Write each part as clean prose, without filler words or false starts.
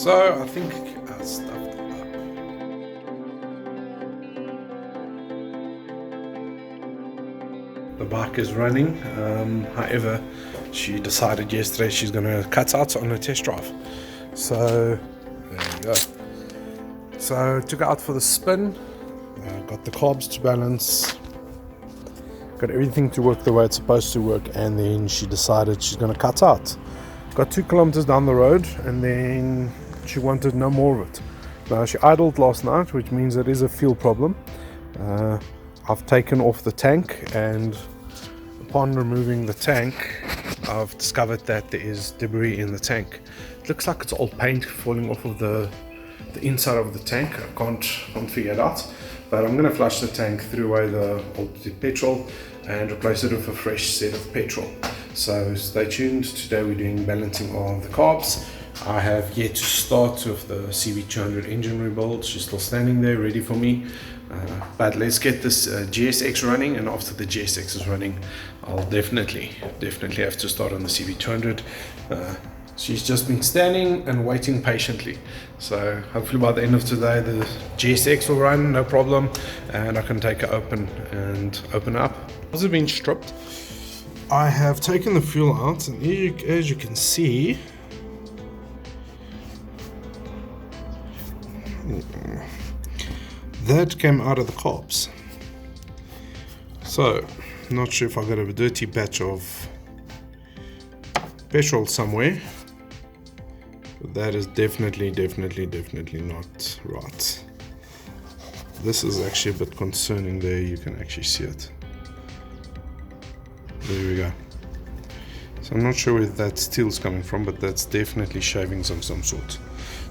So I think I stuffed it up. The bike is running, however, she decided yesterday she's going to cut out on a test drive. So there we go. So took her out for the spin, got the carbs to balance, got everything to work the way it's supposed to work, and then she decided she's going to cut out. Got 2 kilometers down the road, and then she wanted no more of it. Now she idled last night, which means it is a fuel problem. I've taken off the tank, and upon removing the tank, I've discovered that there is debris in the tank. It looks like it's old paint falling off of the inside of the tank. I can't figure it out, but I'm going to flush the tank, throw away the old petrol and replace it with a fresh set of petrol. So stay tuned. Today we're doing balancing of the carbs. I have yet to start with the CV200 engine rebuild. She's still standing there ready for me, but let's get this GSX running, and after the GSX is running, I'll definitely have to start on the CV200. She's just been standing and waiting patiently, so hopefully by the end of today the GSX will run, no problem, and I can take it open up. Has it been stripped? I have taken the fuel out, and as you can see, that came out of the carbs. So not sure if I got a dirty batch of petrol somewhere, but that is definitely not right. This is actually a bit concerning. There you can actually see it. There we go. So I'm not sure where that steel is coming from, but that's definitely shavings of some sort.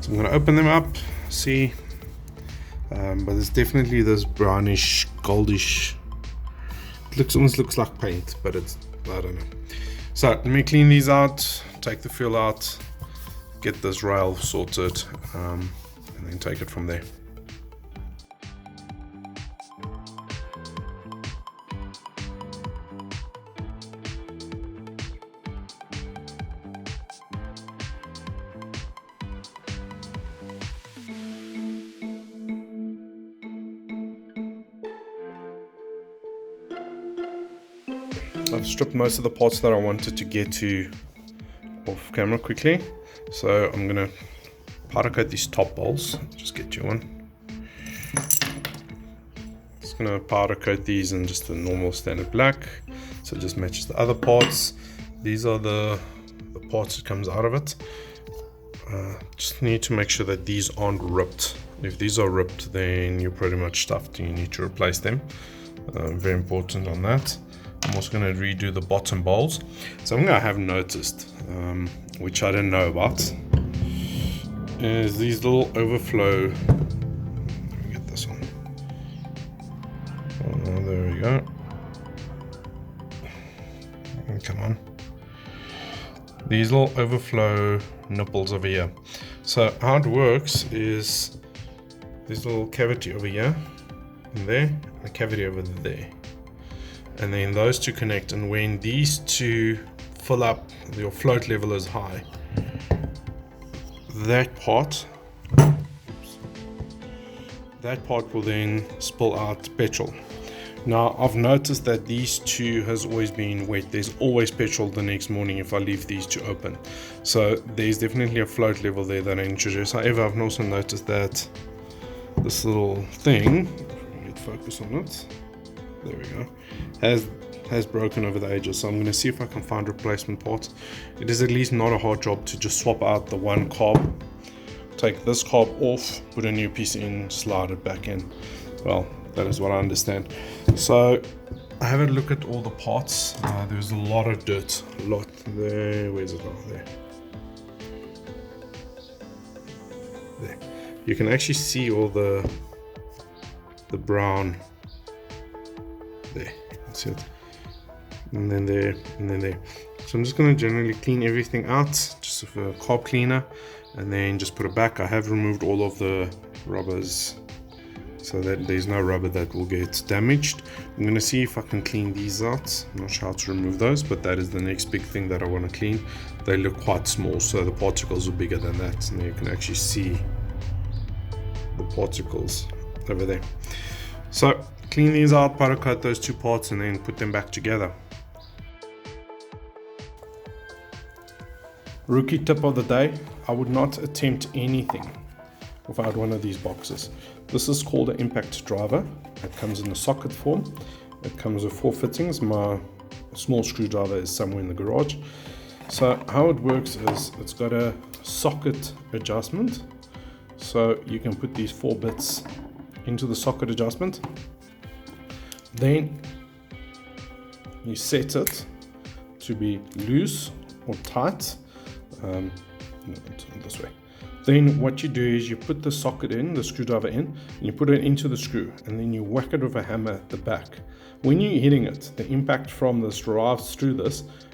So I'm going to open them up, see, but it's definitely this brownish, goldish. It almost looks like paint, but it's, I don't know. So let me clean these out, take the fuel out, get this rail sorted, and then take it from there. I've stripped most of the parts that I wanted to get to off camera quickly, so I'm gonna powder coat these top bowls. Just get you one. Just gonna powder coat these in just a normal standard black, so it just matches the other parts. These are the parts that comes out of it. Just need to make sure that these aren't ripped. If these are ripped, then you're pretty much stuffed. You need to replace them. Very important on that. I'm also going to redo the bottom bowls. Something I have noticed, which I didn't know about, is these little overflow. Let me get this one. Oh, there we go. Come on. These little overflow nipples over here. So how it works is this little cavity over here, and there, and a cavity over there. And then those two connect, and when these two fill up, your float level is high. That part will then spill out petrol. Now I've noticed that these two has always been wet. There's always petrol the next morning if I leave these two open. So there's definitely a float level there that I introduce. However, I've also noticed that this little thing, get focus on it. There we go. Has broken over the ages, so I'm going to see if I can find replacement parts. It is at least not a hard job to just swap out the one carb, take this carb off, put a new piece in, slide it back in. Well, that is what I understand. So I have a look at all the parts. There's a lot of dirt, a lot there. Where's it? Oh, there. You can actually see all the brown there. That's it. And then there, and then there. So I'm just going to generally clean everything out just with a carb cleaner, and then just put it back. I have removed all of the rubbers. so that there's no rubber that will get damaged. I'm going to see if I can clean these out. I'm not sure how to remove those, but that is the next big thing that I want to clean. They look quite small, so the particles are bigger than that, and you can actually see the particles over there. So clean these out, powder coat those two parts, and then put them back together. Rookie tip of the day: I would not attempt anything without one of these boxes. This is called an impact driver. It comes in a socket form. It comes with 4 fittings. My small screwdriver is somewhere in the garage. So how it works is it's got a socket adjustment. So you can put these 4 bits into the socket adjustment. Then you set it to be loose or tight. No, this way. Then what you do is you put the socket in, the screwdriver in, and you put it into the screw, and then you whack it with a hammer at the back. When you're hitting it, the impact from this drives through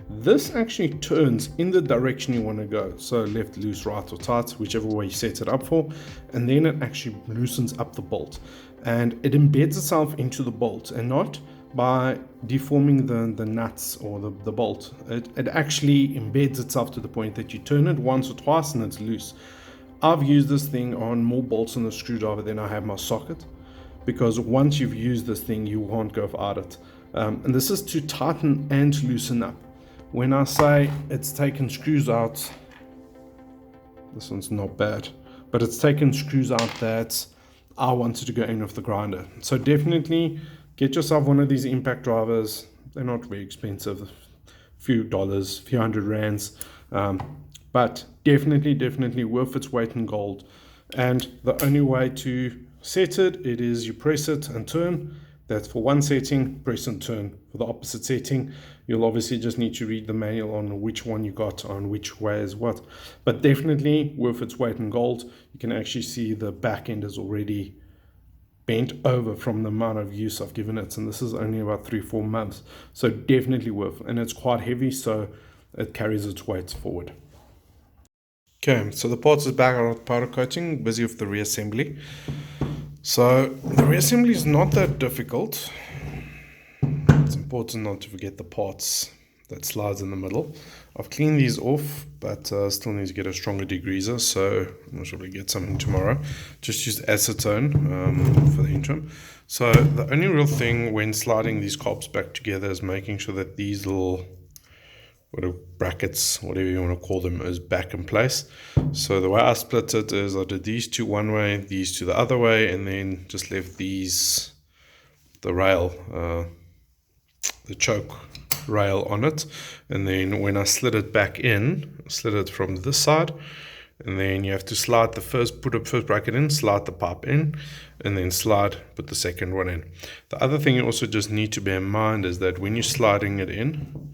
this actually turns in the direction you want to go. So left, loose, right, or tight, whichever way you set it up for, and then it actually loosens up the bolt. And it embeds itself into the bolt, and not by deforming the nuts or the bolt. It actually embeds itself to the point that you turn it once or twice and it's loose. I've used this thing on more bolts on the screwdriver than I have my socket, because once you've used this thing, you won't go without it. And this is to tighten and loosen up. When I say it's taken screws out, this one's not bad, but it's taken screws out that I wanted to go in with the grinder. So definitely get yourself one of these impact drivers. They're not very expensive, a few dollars, a few $100, but definitely worth its weight in gold. And the only way to set it is you press it and turn. That's for one setting. Press and turn for the opposite setting. You'll obviously just need to read the manual on which one you got on which way is what, but definitely worth its weight in gold. You can actually see the back end is already bent over from the amount of use I've given it, and this is only about 3-4 months, so definitely worth. And it's quite heavy, so it carries its weight forward. Okay, so the parts is back out of powder coating, busy with the reassembly. So the reassembly is not that difficult. It's important not to forget the parts that slides in the middle. I've cleaned these off, but still need to get a stronger degreaser, so I'll probably get something tomorrow. Just used acetone for the interim. So the only real thing when sliding these carbs back together is making sure that these little brackets, whatever you want to call them, is back in place. So the way I split it is I did these two one way, these two the other way, and then just left these, the rail, the choke rail on it. And then when I slid it back in, I slid it from this side, and then you have to slide the first, put a first bracket in, slide the pipe in, and then put the second one in. The other thing you also just need to bear in mind is that when you're sliding it in,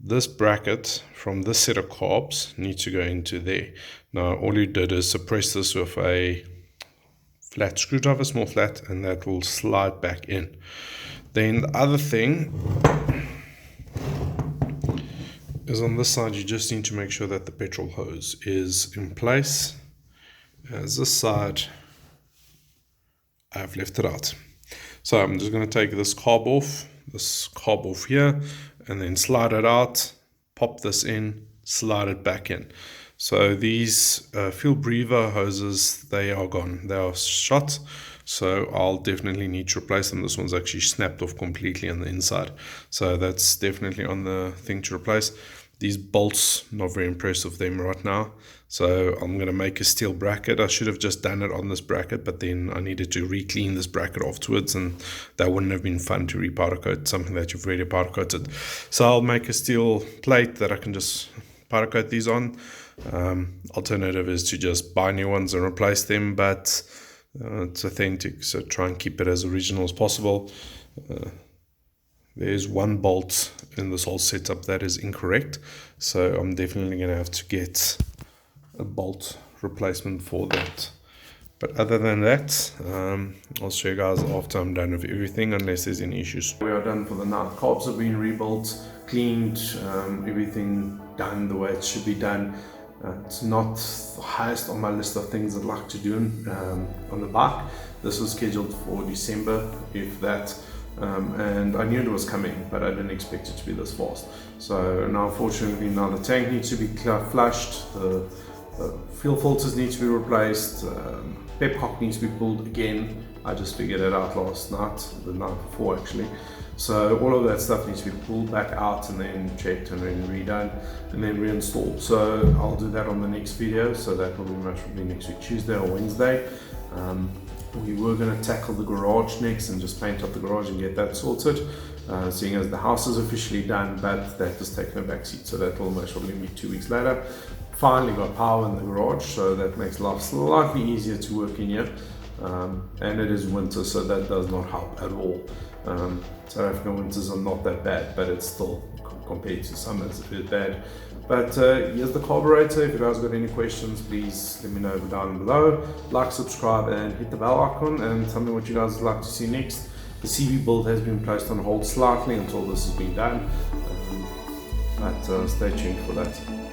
this bracket from this set of carbs needs to go into there. Now all you did is suppress this with a flat screwdriver, small flat, and that will slide back in. Then the other thing is on this side, you just need to make sure that the petrol hose is in place. As this side, I've left it out. So I'm just going to take this carb off here, and then slide it out, pop this in, slide it back in. So these fuel breather hoses, they are gone, they are shot. So I'll definitely need to replace them. This one's actually snapped off completely on the inside, so that's definitely on the thing to replace. These bolts, not very impressed with them right now, so I'm going to make a steel bracket. I should have just done it on this bracket, but then I needed to re-clean this bracket afterwards, and that wouldn't have been fun to re-powder coat something that you've already powder coated. So I'll make a steel plate that I can just powder coat these on. Alternative is to just buy new ones and replace them, but it's authentic, so try and keep it as original as possible. There's one bolt in this whole setup that is incorrect, so I'm definitely going to have to get a bolt replacement for that. But other than that, I'll show you guys after I'm done with everything, unless there's any issues. We are done for the night. Carbs have been rebuilt, cleaned, everything done the way it should be done. It's not the highest on my list of things I'd like to do on the bike. This was scheduled for December, if that, and I knew it was coming, but I didn't expect it to be this fast. So now, unfortunately, now the tank needs to be flushed, the fuel filters need to be replaced, pepcock needs to be pulled again. I just figured it out last night, the night before actually. So all of that stuff needs to be pulled back out and then checked and then redone and then reinstalled. So I'll do that on the next video. So that will be most probably next week, Tuesday or Wednesday. We were going to tackle the garage next and just paint up the garage and get that sorted, seeing as the house is officially done, but that has taken a back seat. So that will most probably be 2 weeks later. Finally got power in the garage, so that makes life slightly easier to work in here. And it is winter, so that does not help at all. South African winters are not that bad, but it's still, compared to summer, it's a bit bad. But here's the carburetor. If you guys got any questions, please let me know down below. Like, subscribe, and hit the bell icon, and tell me what you guys would like to see next. The CV build has been placed on hold slightly until this has been done, but stay tuned for that.